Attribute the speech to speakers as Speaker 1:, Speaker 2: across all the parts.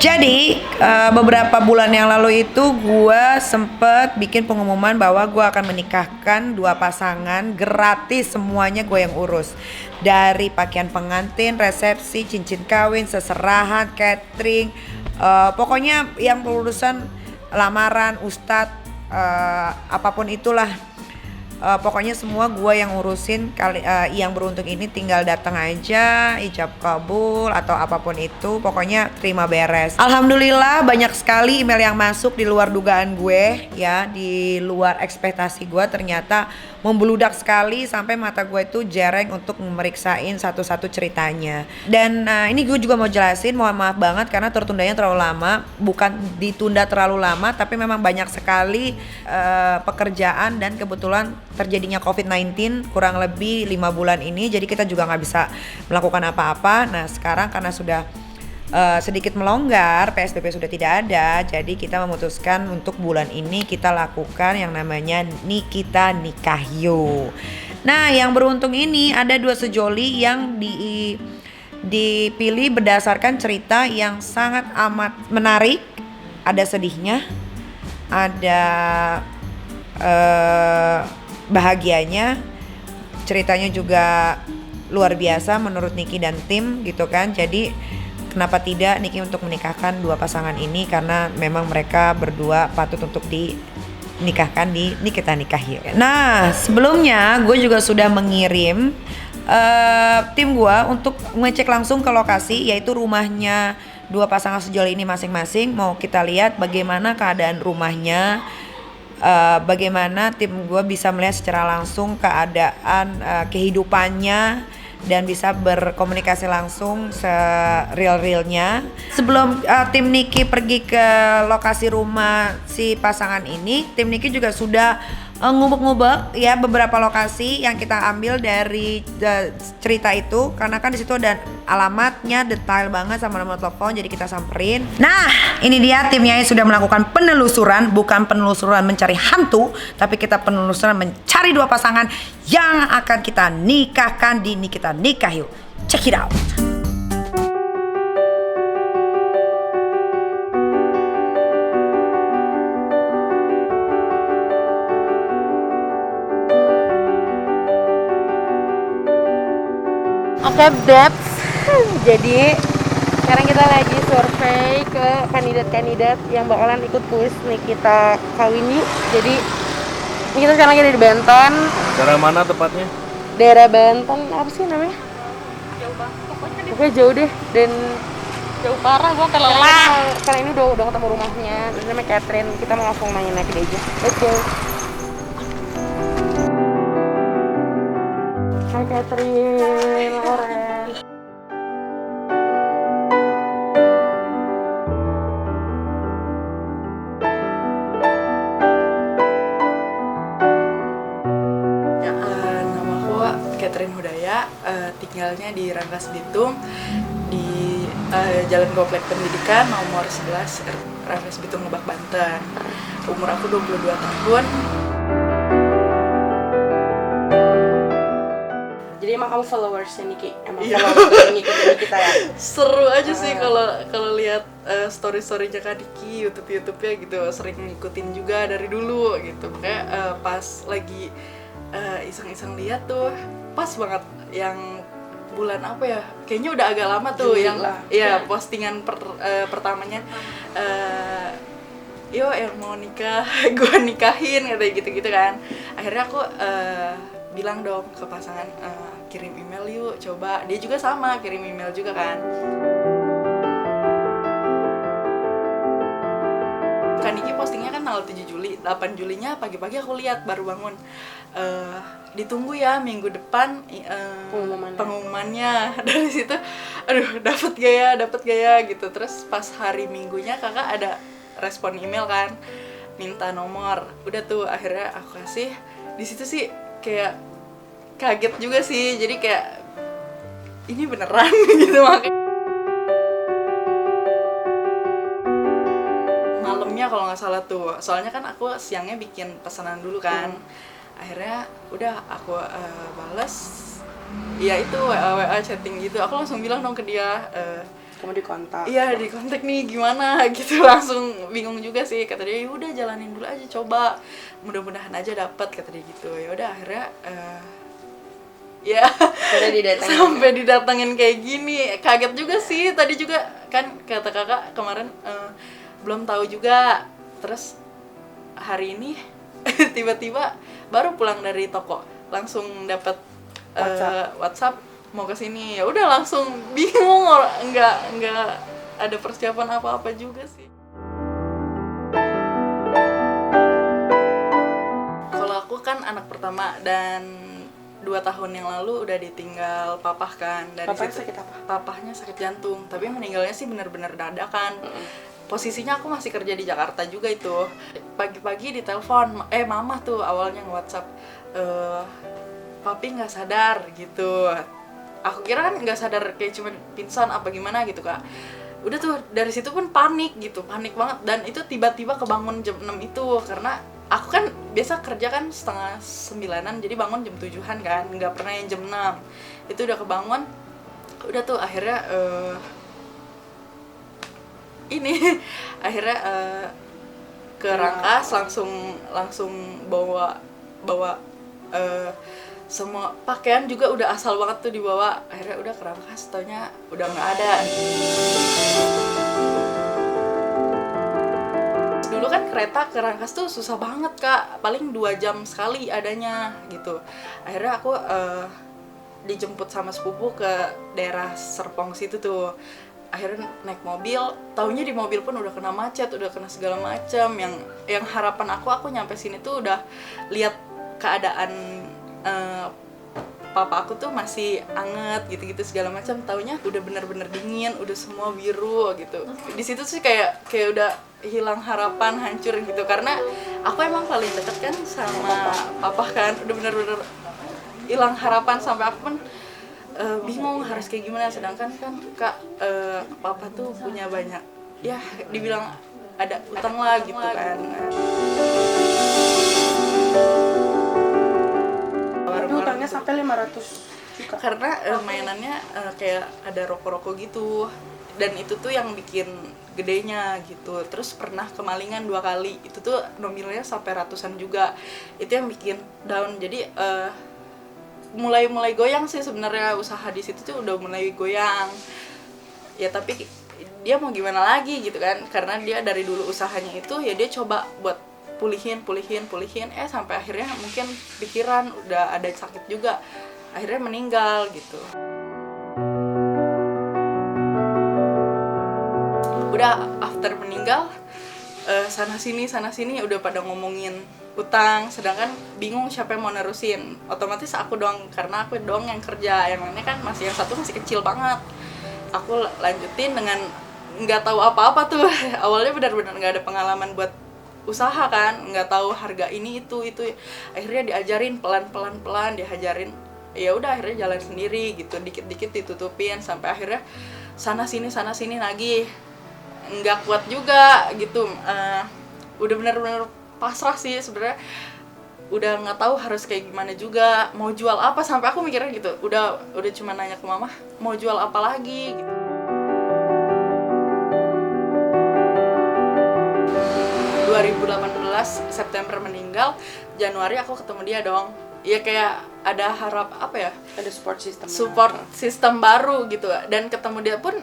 Speaker 1: Jadi beberapa bulan yang lalu itu gue sempet bikin pengumuman bahwa gue akan menikahkan 2 pasangan gratis, semuanya gue yang urus. Dari pakaian pengantin, resepsi, cincin kawin, seserahan, catering, pokoknya yang urusan lamaran, ustadz, apapun itulah. Pokoknya semua gue yang urusin. Yang beruntung ini tinggal datang aja, ijab kabul atau apapun itu, pokoknya terima beres. Alhamdulillah banyak sekali email yang masuk di luar dugaan gue ya, di luar ekspektasi gue. Ternyata membludak sekali sampai mata gue itu jereng untuk memeriksain satu-satu ceritanya. Dan ini gue juga mau jelasin, mohon maaf banget karena tertundanya terlalu lama. Bukan ditunda terlalu lama, tapi memang banyak sekali pekerjaan dan kebetulan terjadinya COVID-19 kurang lebih 5 bulan ini, jadi kita juga nggak bisa melakukan apa-apa. Nah sekarang karena sudah sedikit melonggar, PSBB sudah tidak ada, jadi kita memutuskan untuk bulan ini kita lakukan yang namanya Nikita Nikah Yuk. Nah yang beruntung ini ada 2 sejoli yang dipilih berdasarkan cerita yang sangat amat menarik. Ada sedihnya, ada bahagianya, ceritanya juga luar biasa menurut Niki dan tim gitu kan. Jadi kenapa tidak Niki untuk menikahkan 2 pasangan ini, karena memang mereka berdua patut untuk dinikahkan di Nikita Nikah Yuk. Nah sebelumnya gue juga sudah mengirim tim gue untuk ngecek langsung ke lokasi, yaitu rumahnya 2 pasangan sejoli ini masing-masing. Mau kita lihat bagaimana keadaan rumahnya, bagaimana tim gue bisa melihat secara langsung keadaan kehidupannya dan bisa berkomunikasi langsung se-real-realnya. Sebelum tim Niki pergi ke lokasi rumah si pasangan ini, tim Niki juga sudah ngubek-ngubek ya beberapa lokasi yang kita ambil dari cerita itu, karena kan di situ ada alamatnya detail banget sama nomor telepon, jadi kita samperin. Nah ini dia timnya yang sudah melakukan penelusuran, bukan penelusuran mencari hantu, tapi kita penelusuran mencari 2 pasangan yang akan kita nikahkan di Nikita Nikah Yuk. Check it out.
Speaker 2: Oke, Babs. Jadi sekarang kita lagi survei ke kandidat-kandidat yang bakalan ikut kuis Nikita Kawin Yuk. Jadi ini kita sekarang lagi ada di Banten.
Speaker 3: Daerah mana tepatnya?
Speaker 2: Daerah Banten, apa sih namanya? Jauh banget. Pokoknya jauh deh, dan jauh parah, gua kelelap. Karena ini udah ketemu rumahnya, dan namanya Catherine. Kita mau langsung nanya dia aja. Let's go. Hai Catherine, Loren.
Speaker 4: Ya, nama aku Catherine Hudaya, tinggalnya di Rangkas Bitung, di Jalan Komplek Pendidikan nomor 11, Rangkas Bitung, Lebak, Banten. Umur aku 22 tahun.
Speaker 2: Jadi emang kamu followersnya Niki? Emang followers yang ngikutin kita ya?
Speaker 4: Seru aja sih kalau lihat story-storynya Kak Diki, YouTube-nya gitu, sering ngikutin juga dari dulu gitu. Kayak pas lagi iseng-iseng lihat tuh, pas banget yang bulan apa ya? Kayaknya udah agak lama tuh Juli yang lah. Ya postingan pertamanya. Yo yang mau nikah, gue nikahin kayak gitu-gitu kan. Akhirnya aku bilang dong ke pasangan, kirim email yuk, coba. Dia juga sama, kirim email juga kan. Kak Niki postingnya kan tanggal 7 Juli, 8 Julinya pagi-pagi aku lihat baru bangun. Ditunggu ya minggu depan pengumumannya. Dari situ, aduh dapet gak ya gitu. Terus pas hari Minggunya kakak ada respon email kan, minta nomor. Udah tuh akhirnya aku kasih. Di situ sih kayak kaget juga sih, jadi kayak ini beneran gitu. Makanya malamnya kalau nggak salah tuh, soalnya kan aku siangnya bikin pesanan dulu kan. Akhirnya udah aku bales ya itu WA chatting gitu. Aku langsung bilang dong ke dia,
Speaker 2: Kamu dikontak.
Speaker 4: Iya di kontak nih gimana gitu, langsung bingung juga sih. Kata dia udah jalanin dulu aja, coba mudah-mudahan aja dapat, kata dia gitu. Ya udah akhirnya ya sampai didatengin kayak gini, kaget juga sih. Tadi juga kan kata kakak kemarin belum tahu juga, terus hari ini tiba-tiba baru pulang dari toko langsung dapat WhatsApp mau ke sini. Ya udah langsung bingung, nggak ada persiapan apa-apa juga sih. Kalau aku kan anak pertama dan 2 tahun yang lalu udah ditinggal papah kan. Dari
Speaker 2: Papahnya
Speaker 4: situ,
Speaker 2: sakit apa?
Speaker 4: papahnya sakit jantung, tapi meninggalnya sih benar-benar dadakan. Posisinya aku masih kerja di Jakarta juga itu. Pagi-pagi ditelepon, mama tuh awalnya nge-WhatsApp, papi nggak sadar gitu. Aku kira kan nggak sadar, kayak cuma pingsan apa gimana gitu kak. Udah tuh dari situ pun panik gitu, panik banget. Dan itu tiba-tiba kebangun jam 6 itu, karena aku kan biasa kerja kan 8:30, jadi bangun jam 7-an kan, nggak pernah yang jam 6. Itu udah kebangun, udah tuh akhirnya akhirnya ke Rangkas, langsung bawa semua pakaian juga udah asal banget tuh dibawa. Akhirnya udah ke Rangkas, taunya udah nggak ada. Dulu kan kereta ke Rangkas tuh susah banget kak, paling 2 jam sekali adanya gitu. Akhirnya aku dijemput sama sepupu ke daerah Serpong situ tuh. Akhirnya naik mobil, taunya di mobil pun udah kena macet, udah kena segala macam. Yang harapan aku nyampe sini tuh udah lihat keadaan papa aku tuh masih anget gitu-gitu segala macam. Taunya udah bener-bener dingin, udah semua biru gitu. Di situ sih kayak udah hilang harapan, hancur gitu. Karena aku emang paling deket kan sama papa kan, udah bener-bener hilang harapan. Sampai aku pun bingung harus kayak gimana. Sedangkan kan kak, papa tuh punya banyak, ya dibilang ada utang lah gitu kan.
Speaker 2: Tapi utangnya sampai 500 juta.
Speaker 4: Karena mainannya kayak ada rokok-rokok gitu, dan itu tuh yang bikin gedenya gitu. Terus pernah kemalingan 2 kali, itu tuh nominalnya sampai ratusan juga. Itu yang bikin down. Jadi mulai goyang sih sebenarnya, usaha di situ tuh udah mulai goyang. Ya tapi dia mau gimana lagi gitu kan, karena dia dari dulu usahanya itu ya dia coba buat pulihin sampai akhirnya mungkin pikiran udah ada sakit juga, akhirnya meninggal gitu. Udah after meninggal sana sini udah pada ngomongin utang, sedangkan bingung siapa yang mau nerusin. Otomatis aku dong, karena aku dong yang kerja, yang lainnya kan yang satu masih kecil banget. Aku lanjutin dengan nggak tahu apa-apa tuh. Awalnya benar-benar nggak ada pengalaman buat usaha kan, nggak tahu harga ini itu. Akhirnya diajarin pelan diajarin. Ya udah akhirnya jalan sendiri gitu, dikit-dikit ditutupin sampai akhirnya sana sini lagi. Nggak kuat juga gitu. Udah benar-benar pasrah sih sebenarnya. Udah nggak tahu harus kayak gimana juga, mau jual apa. Sampai aku mikirnya gitu, udah cuma nanya ke mama mau jual apa lagi gitu. September meninggal, Januari aku ketemu dia dong. Ya kayak ada
Speaker 2: ada support
Speaker 4: system baru gitu. Dan ketemu dia pun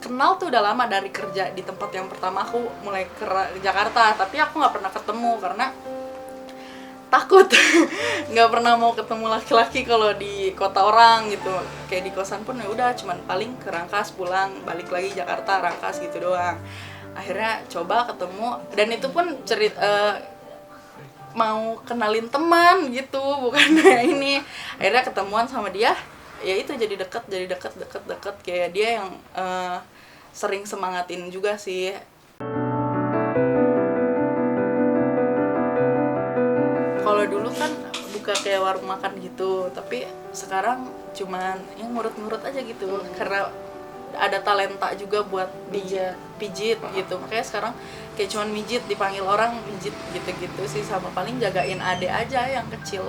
Speaker 4: kenal tuh udah lama dari kerja di tempat yang pertama aku mulai ke Jakarta. Tapi aku nggak pernah ketemu karena takut. Nggak pernah mau ketemu laki-laki kalau di kota orang gitu. Kayak di kosan pun ya udah cuman paling ke Rangkas, pulang balik lagi Jakarta, Rangkas gitu doang. Akhirnya coba ketemu, dan itu pun mau kenalin teman gitu, bukan ini. Akhirnya ketemuan sama dia, ya itu jadi deket kayak dia yang sering semangatin juga sih. Kalau dulu kan buka kayak warung makan gitu, tapi sekarang cuman yang ngurut-ngurut aja gitu. Karena ada talenta juga buat pijit gitu, makanya sekarang kayak cuman mijit, dipanggil orang mijit gitu sih. Sama paling jagain adek aja yang kecil.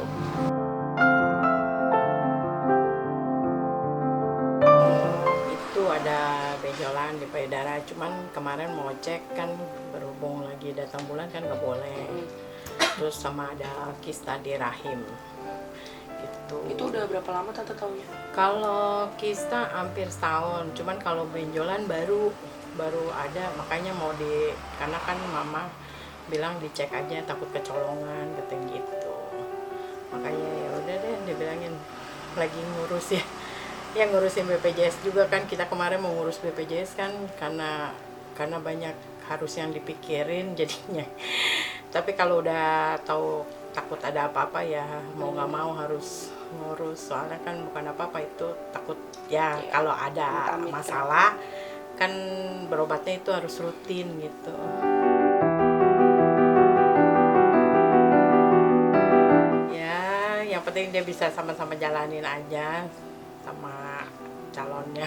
Speaker 3: Itu ada benjolan di payudara. Cuman kemarin mau cek kan berhubung lagi datang bulan kan nggak boleh. Terus sama ada kista di rahim. Gitu.
Speaker 2: Itu udah berapa lama tante taunya?
Speaker 3: Kalau kista hampir setahun, cuman kalau benjolan baru ada, makanya karena kan mama bilang dicek aja takut kecolongan katanya gitu. Makanya ya udah deh dibilangin lagi ngurus ya ngurusin BPJS juga kan, kita kemarin mau ngurus BPJS kan karena banyak harus yang dipikirin jadinya. Tapi kalau udah tahu takut ada apa-apa ya mau nggak mau harus ngurus, soalnya kan bukan apa-apa itu takut ya kalau ada masalah kan berobatnya itu harus rutin gitu. Ya yang penting dia bisa sama-sama jalanin aja sama calonnya.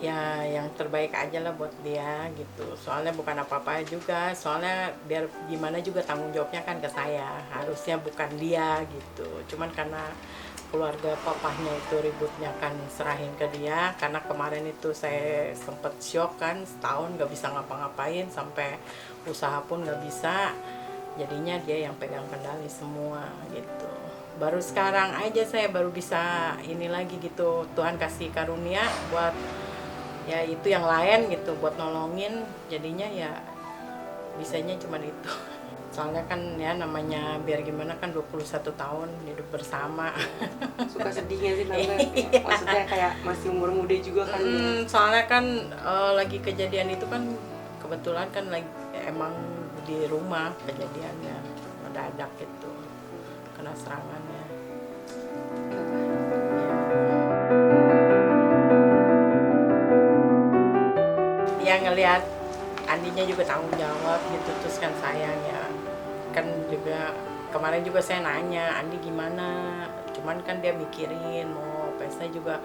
Speaker 3: Ya yang terbaik aja lah buat dia gitu, soalnya bukan apa-apa juga, soalnya biar gimana juga tanggung jawabnya kan ke saya, harusnya bukan dia gitu. Cuman karena keluarga papahnya itu ributnya kan serahin ke dia, karena kemarin itu saya sempet shock kan, setahun gak bisa ngapa-ngapain, sampai usaha pun gak bisa, jadinya dia yang pegang kendali semua gitu. Baru sekarang aja saya baru bisa ini lagi gitu, Tuhan kasih karunia buat ya itu yang lain gitu, buat nolongin, jadinya ya bisanya cuma itu. Soalnya kan ya namanya biar gimana kan 21 tahun hidup bersama.
Speaker 2: Suka sedihnya sih tante. Maksudnya kayak masih umur muda juga kan.
Speaker 3: Soalnya kan lagi kejadian itu kan kebetulan kan lagi emang di rumah kejadiannya mendadak gitu, kena serangannya. Ya ngelihat Andinya juga tanggung jawab gitu, terus kan sayang ya kan juga kemarin juga saya nanya Andi gimana, cuman kan dia mikirin mau pesta juga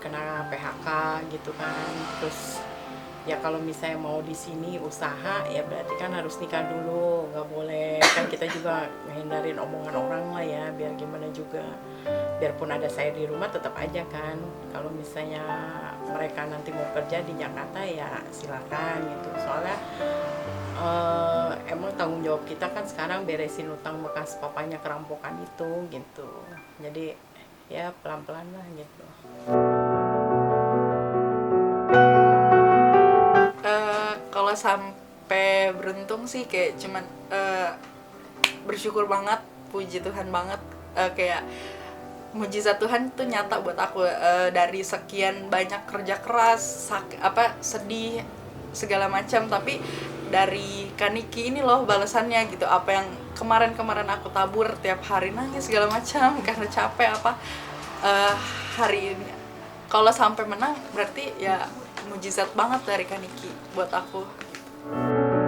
Speaker 3: kena PHK gitu kan, terus ya kalau misalnya mau di sini usaha ya berarti kan harus nikah dulu, nggak boleh kan, kita juga menghindarin omongan orang lah ya, biar gimana juga biarpun ada saya di rumah tetap aja kan, kalau misalnya mereka nanti mau kerja di Jakarta ya silakan gitu, soalnya emang tanggung jawab kita kan sekarang beresin utang bekas papanya kerampokan itu gitu, jadi ya pelan-pelan lah gitu.
Speaker 4: Kalau sampai beruntung sih kayak cuman bersyukur banget, puji Tuhan banget, kayak mujizat Tuhan tuh nyata buat aku, dari sekian banyak kerja keras, sedih segala macam, tapi dari Kaniki ini loh balasannya gitu, apa yang kemarin aku tabur tiap hari nangis segala macam karena capek hari ini kalau sampai menang berarti ya mujizat banget dari Kaniki buat aku.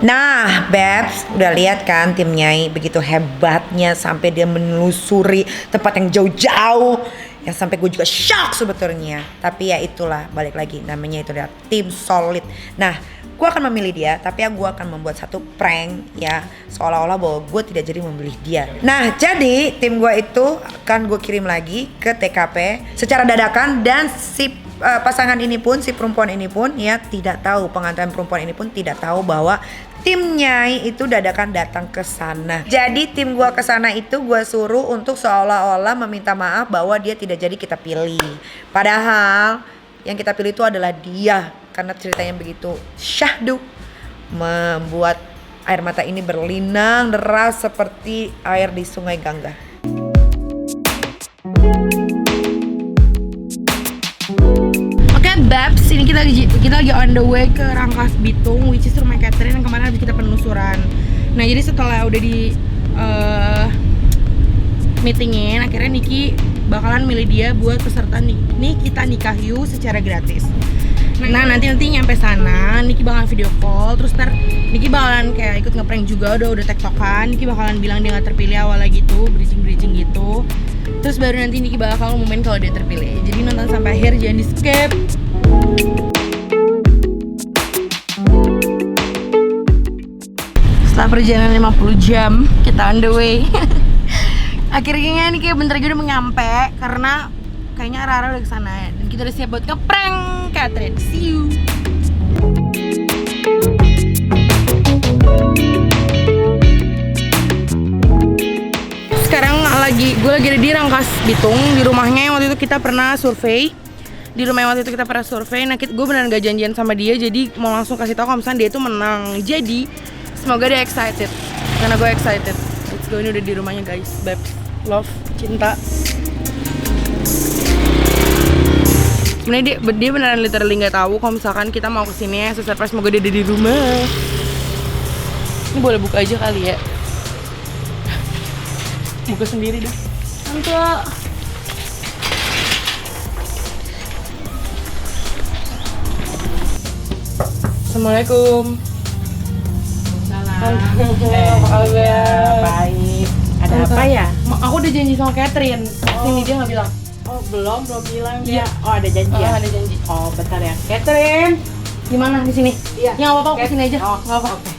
Speaker 1: Nah, Babs, udah lihat kan tim Nyai begitu hebatnya sampai dia menelusuri tempat yang jauh-jauh, yang sampai gue juga shock sebetulnya. Tapi ya itulah, balik lagi namanya itu adalah tim solid. Nah, gue akan memilih dia, tapi ya gue akan membuat satu prank ya, seolah-olah bahwa gue tidak jadi memilih dia. Nah, jadi tim gue itu akan gue kirim lagi ke TKP secara dadakan, dan si pasangan ini pun, si perempuan ini pun ya tidak tahu, pengantin perempuan ini pun tidak tahu bahwa tim Nyai itu dadakan datang ke sana. Jadi tim gua ke sana itu gua suruh untuk seolah-olah meminta maaf bahwa dia tidak jadi kita pilih. Padahal yang kita pilih itu adalah dia, karena ceritanya begitu syahdu, membuat air mata ini berlinang deras seperti air di Sungai Gangga. Babs, ini kita lagi on the way ke Rangkas Bitung, which is rumah Catherine yang kemarin habis kita penelusuran. Nah, jadi setelah udah di meetingin, akhirnya Niki bakalan milih dia buat peserta nih kita nikah yuk secara gratis. Nah, nanti nyampe sana, Niki bakalan video call, terus ntar Niki bakalan kayak ikut ngeprank juga, udah tektokan. Niki bakalan bilang dia nggak terpilih awalnya gitu, bridging gitu. Terus baru nanti Niki bakal ngumumin kalau dia terpilih. Jadi nonton sampai akhir, jangan di skip. Setelah perjalanan 50 jam, kita on the way. Akhirnya ini kayak bentar lagi udah nyampe, karena kayaknya Rara udah kesana dan kita udah siap buat ngeprank Catherine. See you.
Speaker 2: gue lagi ada di Rangkas Bitung, di rumahnya yang waktu itu kita pernah survei. Nah gue beneran gak janjian sama dia, jadi mau langsung kasih tahu kalau misalnya dia itu menang. Jadi semoga dia excited, karena gue excited. Let's go, ini udah di rumahnya guys. Babs, love, cinta. Sebenarnya dia beneran literally nggak tahu kalau misalkan kita mau kesini ya, surprise. Semoga dia ada di rumah. Ini boleh buka aja kali ya. Buka sendiri deh. Tante. Assalamualaikum. Tante, apa kabar?
Speaker 3: Baik. Ada apa ya?
Speaker 2: Aku udah janji sama Catherine. Sini dia nggak bilang.
Speaker 3: Oh, belum bilang
Speaker 2: Iya.
Speaker 3: dia. Oh, ada janji ya?
Speaker 2: Ada janji.
Speaker 3: Oh, bentar ya. Catherine.
Speaker 2: Di mana? Di sini.
Speaker 3: Iya.
Speaker 2: Ya nggak apa-apa, aku sini aja.
Speaker 3: Oh,
Speaker 2: nggak apa.
Speaker 3: oke.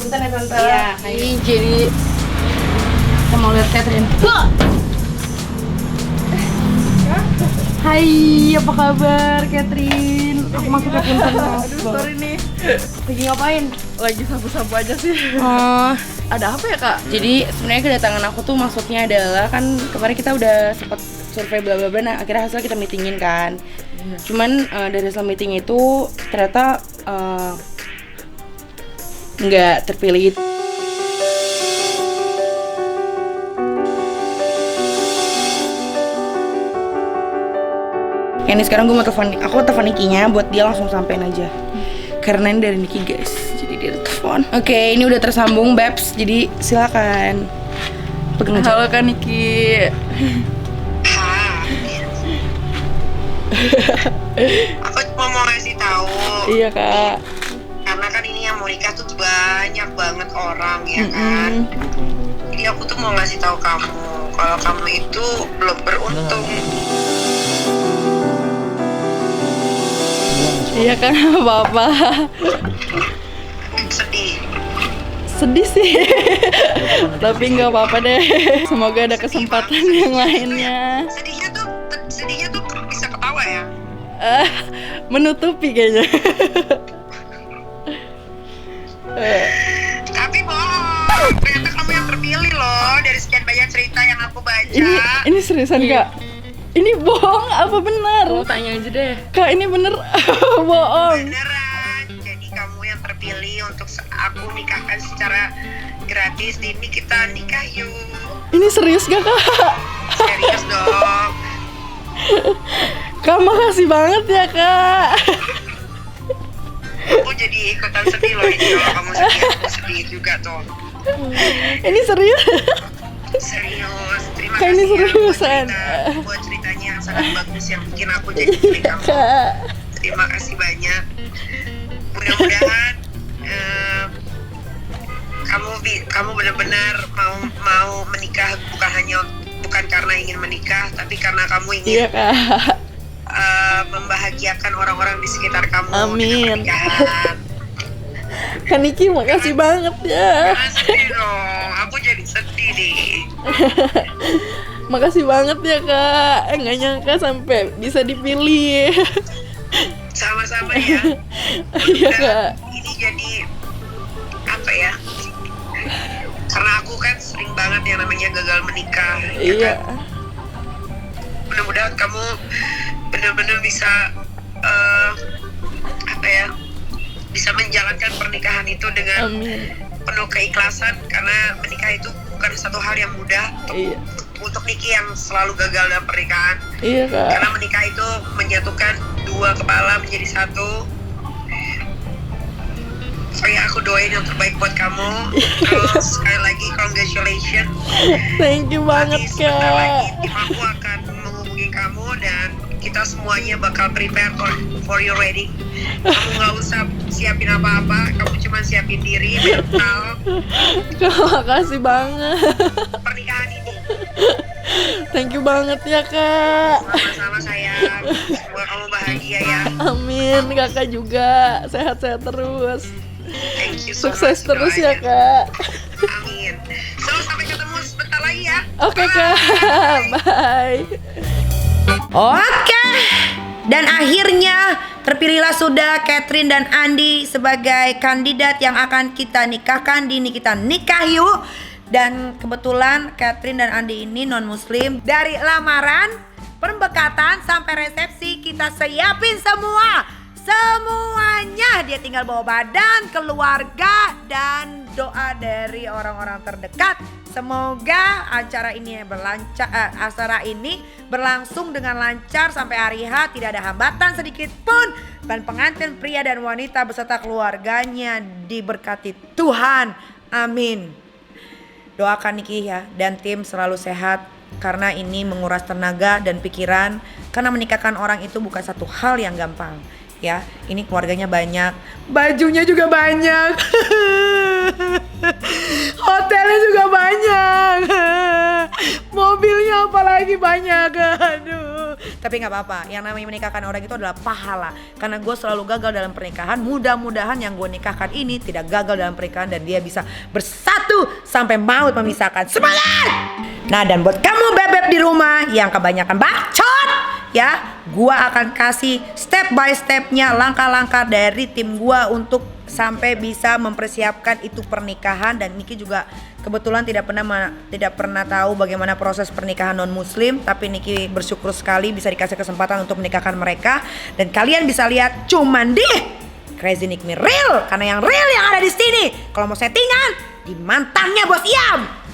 Speaker 2: Bentar ya tante.
Speaker 3: Iya,
Speaker 2: Ini jadi kita mau lihat Catherine. Hai, apa kabar Catherine? Aku masuk ke punten.
Speaker 4: Aduh, sorry nih.
Speaker 2: Lagi ngapain?
Speaker 4: Lagi sapu-sapu aja sih.
Speaker 2: Oh,
Speaker 4: Ada apa ya, Kak?
Speaker 2: jadi sebenarnya kedatangan aku tuh maksudnya adalah kan kemarin kita udah sempat survei bla bla bla. Nah, akhirnya hasil kita meetingin kan. Cuman dari hasil meeting itu ternyata nggak terpilih. Ini sekarang gue mau telepon Nikinya buat dia langsung sampein aja. Karena ini dari Niki guys, jadi dia telepon. Oke, ini udah tersambung Babs, jadi silakan. Pegang aja.
Speaker 4: Halo Kak Niki.
Speaker 5: Aku cuma mau ngasih tahu
Speaker 2: Iya kak.
Speaker 5: karena kan ini yang mau nikah tuh banyak banget orang ya kan. Jadi aku tuh mau ngasih tahu kamu kalau kamu itu belum beruntung.
Speaker 4: Iya kan, apa-apa.
Speaker 5: Sedih.
Speaker 4: Sedih sih. Tapi nggak apa-apa deh. Semoga ada kesempatan yang lainnya.
Speaker 5: Sedihnya tuh bisa ketawa ya.
Speaker 4: Menutupi kayaknya.
Speaker 5: Tapi bohong. Ternyata kamu yang terpilih loh dari sekian banyak cerita yang aku baca.
Speaker 4: Ini seriusan Kak? Ini bohong apa benar?
Speaker 2: Mau tanya aja deh.
Speaker 4: Kak ini bener bohong.
Speaker 5: Beneran. Jadi kamu yang terpilih untuk aku nikahkan secara gratis. Ini kita nikah yuk.
Speaker 4: Ini serius gak Kak?
Speaker 5: Serius dong.
Speaker 4: Kak makasih banget ya Kak.
Speaker 5: Aku jadi ikutan sedih loh ini. Kalau kamu sedih, aku sedih juga tuh.
Speaker 4: Ini serius.
Speaker 5: Serius. Terima
Speaker 4: Kak, ini
Speaker 5: kasih ya
Speaker 4: seriusan.
Speaker 5: buat ceritanya yang sangat bagus yang bikin aku jadi pilih kamu.
Speaker 4: Kak.
Speaker 5: Terima kasih banyak. Mudah-mudahan kamu benar-benar mau menikah bukan karena ingin menikah, tapi karena kamu
Speaker 4: Iya
Speaker 5: ingin
Speaker 4: Kak.
Speaker 5: membahagiakan orang-orang di sekitar kamu.
Speaker 4: Amin.
Speaker 5: Dengan pernikahan.
Speaker 4: Kak Niki makasih banget ya.
Speaker 5: Jangan sedih dong, aku jadi sedih nih.
Speaker 4: Makasih banget ya Kak. Nggak nyangka sampai bisa dipilih.
Speaker 5: Sama-sama ya.
Speaker 4: Iya
Speaker 5: Dan
Speaker 4: Kak.
Speaker 5: ini jadi apa ya? Karena aku kan sering banget yang namanya gagal menikah. Ya
Speaker 4: Iya.
Speaker 5: kan? Mudah-mudahan kamu benar-benar bisa apa ya? Bisa menjalankan pernikahan itu dengan
Speaker 4: Amin.
Speaker 5: penuh keikhlasan, karena menikah itu bukan satu hal yang mudah
Speaker 4: Iya.
Speaker 5: untuk Niki yang selalu gagal dalam pernikahan.
Speaker 4: Iya Kak.
Speaker 5: Karena menikah itu menyatukan dua kepala menjadi satu. Pokoknya aku doain yang terbaik buat kamu. Terus sekali lagi congratulations.
Speaker 4: Thank you banget
Speaker 5: Nanti sebentar lagi
Speaker 4: Kak.
Speaker 5: tim aku akan menghubungi kamu dan kita semuanya bakal prepare for your wedding. Kamu nggak usah siapin apa-apa, kamu cuma siapin diri, mental,
Speaker 4: Kak makasih banget.
Speaker 5: pernikahan ini.
Speaker 4: Thank you banget ya Kak.
Speaker 5: Sama-sama sayang. Semoga kamu bahagia ya.
Speaker 4: Amin. Kakak juga sehat-sehat terus.
Speaker 5: Thank you so
Speaker 4: Sukses
Speaker 5: much,
Speaker 4: terus ya
Speaker 5: doanya.
Speaker 4: Kak.
Speaker 5: Amin. So sampai ketemu sebentar lagi ya.
Speaker 4: Oke Kak. Bye.
Speaker 1: Oke. Dan akhirnya terpilihlah sudah Catherine dan Andi sebagai kandidat yang akan kita nikahkan di Nikita Nikah Yuk. Dan kebetulan Catherine dan Andi ini non muslim. Dari lamaran, pembekatan sampai resepsi kita siapin semuanya. Dia tinggal bawa badan, keluarga, dan doa dari orang-orang terdekat. Semoga acara ini berlangsung dengan lancar sampai hari H, tidak ada hambatan sedikit pun, dan pengantin pria dan wanita beserta keluarganya diberkati Tuhan. Amin. Doakan Niki ya dan tim selalu sehat, karena ini menguras tenaga dan pikiran, karena menikahkan orang itu bukan satu hal yang gampang. Ya, ini keluarganya banyak, bajunya juga banyak, hotelnya juga banyak, mobilnya apalagi banyak. Aduh, tapi nggak apa-apa. Yang namanya menikahkan orang itu adalah pahala. Karena gue selalu gagal dalam pernikahan. Mudah-mudahan yang gue nikahkan ini tidak gagal dalam pernikahan dan dia bisa bersatu sampai maut memisahkan. Semangat! Nah, dan buat kamu bebek di rumah yang kebanyakan bacot, ya, gua akan kasih step by stepnya, langkah-langkah dari tim gua untuk sampai bisa mempersiapkan itu pernikahan. Dan Niki juga kebetulan tidak pernah tahu bagaimana proses pernikahan non muslim, tapi Niki bersyukur sekali bisa dikasih kesempatan untuk menikahkan mereka. Dan kalian bisa lihat cuman di Crazy Nick Me Real, karena yang real yang ada di sini. Kalau mau settingan di mantannya Bos Iam.